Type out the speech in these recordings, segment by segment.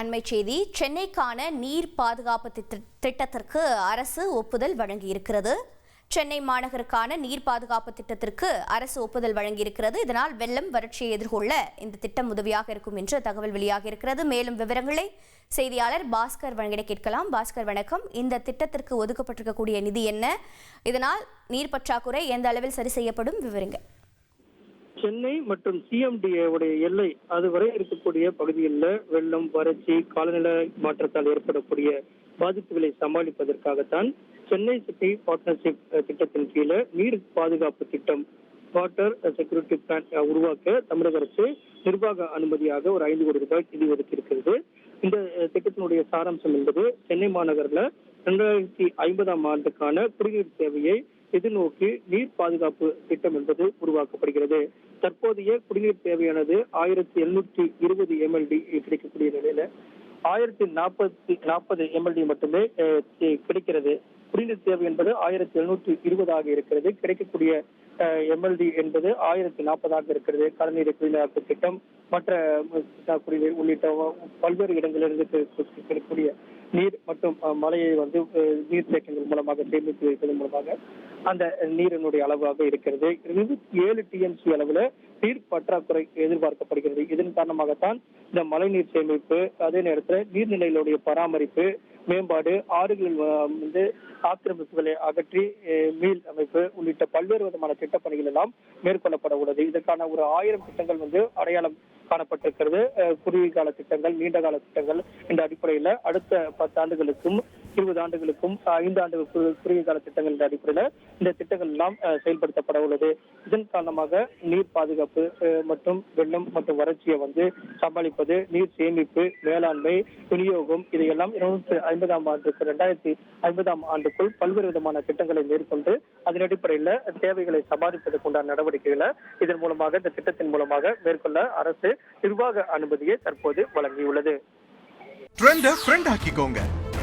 அண்மை செய்தி. சென்னைக்கான நீர் பாதுகாப்பு திட்டத்திற்கு அரசு ஒப்புதல் வழங்கியிருக்கிறது. சென்னை மாநகருக்கான நீர் பாதுகாப்பு திட்டத்திற்கு அரசு ஒப்புதல் வழங்கியிருக்கிறது. இதனால் வெள்ளம் வறட்சியை எதிர்கொள்ள இந்த திட்டம் உதவியாக இருக்கும் என்று தகவல் வெளியாக இருக்கிறது. மேலும் விவரங்களை செய்தியாளர் பாஸ்கர் வழங்கிட கேட்கலாம். பாஸ்கர் வணக்கம். இந்த திட்டத்திற்கு ஒதுக்கப்பட்டிருக்கக்கூடிய நிதி என்ன? இதனால் நீர் பற்றாக்குறை எந்த அளவில் சரி செய்யப்படும்? விவரங்க. சென்னை மற்றும் சிஎம்டிஏ உடைய எல்லை அதுவரை இருக்கக்கூடிய பகுதிகளில் வெள்ளம், வறட்சி, காலநிலை மாற்றத்தால் ஏற்படக்கூடிய பாதிப்புகளை சமாளிப்பதற்காகத்தான் சென்னை சிட்டி பார்ட்னர்ஷிப் திட்டத்தின் கீழே நீர் பாதுகாப்பு திட்டம் வாட்டர் செக்யூரிட்டி பிளான் உருவாக்க தமிழக அரசு நிர்வாக அனுமதியாக ஒரு 5 கோடி ரூபாய் நிதி ஒதுக்கியிருக்கிறது. இந்த திட்டத்தினுடைய சாராம்சம் என்பது சென்னை மாநகரில் 2050ஆம் ஆண்டுக்கான குடிநீர் தேவையை எதிர்நோக்கி நீர் பாதுகாப்பு திட்டம் என்பது உருவாக்கப்படுகிறது. தற்போதைய குடிநீர் தேவையானது 1720 MLD கிடைக்கக்கூடிய நிலையில 1040 MLD மட்டுமே கிடைக்கிறது. குடிநீர் தேவை என்பது 1720 இருக்கிறது. கிடைக்கக்கூடிய MLD என்பது 1040 இருக்கிறது. கடல்நீர் குடிநீராக்கு திட்டம், மற்ற குடிநீர் உள்ளிட்ட பல்வேறு இடங்களிலிருந்து கிடைக்கக்கூடிய நீர் மற்றும் மழையை நீர்த்தேக்கங்கள் மூலமாக சேமித்து வைப்பதன் மூலமாக அந்த நீரினுடைய அளவாக இருக்கிறது. 27 TMC அளவில் நீர் பற்றாக்குறை எதிர்பார்க்கப்படுகிறது. இதன் காரணமாகத்தான் இந்த மழைநீர் சேமிப்பு, அதே நேரத்தில் நீர்நிலைகளுடைய பராமரிப்பு, மேம்பாடு, ஆறுகளில் ஆக்கிரமிப்புகளை அகற்றி மீள் அமைப்பு உள்ளிட்ட பல்வேறு விதமான திட்டப்பணிகள் எல்லாம் மேற்கொள்ளப்பட உள்ளது. இதற்கான ஒரு 1000 திட்டங்கள் அடையாளம் காணப்பட்டிருக்கிறது. குறுகிய கால திட்டங்கள், நீண்ட கால திட்டங்கள் என்ற அடிப்படையில் அடுத்த 10 ஆண்டுகளுக்கும் 20 ஆண்டுகளுக்கும் 5 ஆண்டு குறுகிய கால திட்டங்கள் என்ற அடிப்படையில் இந்த திட்டங்கள் எல்லாம் செயல்படுத்தப்பட உள்ளது. இதன் காரணமாக நீர் பாதுகாப்பு மற்றும் வெள்ளம் மற்றும் வறட்சியை சமாளிப்பது, நீர் சேமிப்பு, மேலாண்மை, விநியோகம் இதையெல்லாம் 2050ஆம் ஆண்டுக்குள் பல்வேறு விதமான திட்டங்களை மேற்கொண்டு அதன் அடிப்படையில் தேவைகளை சமாளிப்பதற்குண்டான நடவடிக்கைகளை இதன் மூலமாக, இந்த திட்டத்தின் மூலமாக மேற்கொள்ள அரசு நிர்வாக அனுமதியை தற்போது வழங்கியுள்ளது.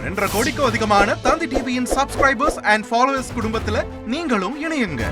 ரெண்டரை கோடிக்கும் அதிகமான தந்தி டிவியின் சப்ஸ்கிரைபர்ஸ் அண்ட் ஃபாலோவர்ஸ் குடும்பத்துல நீங்களும் இணையுங்க.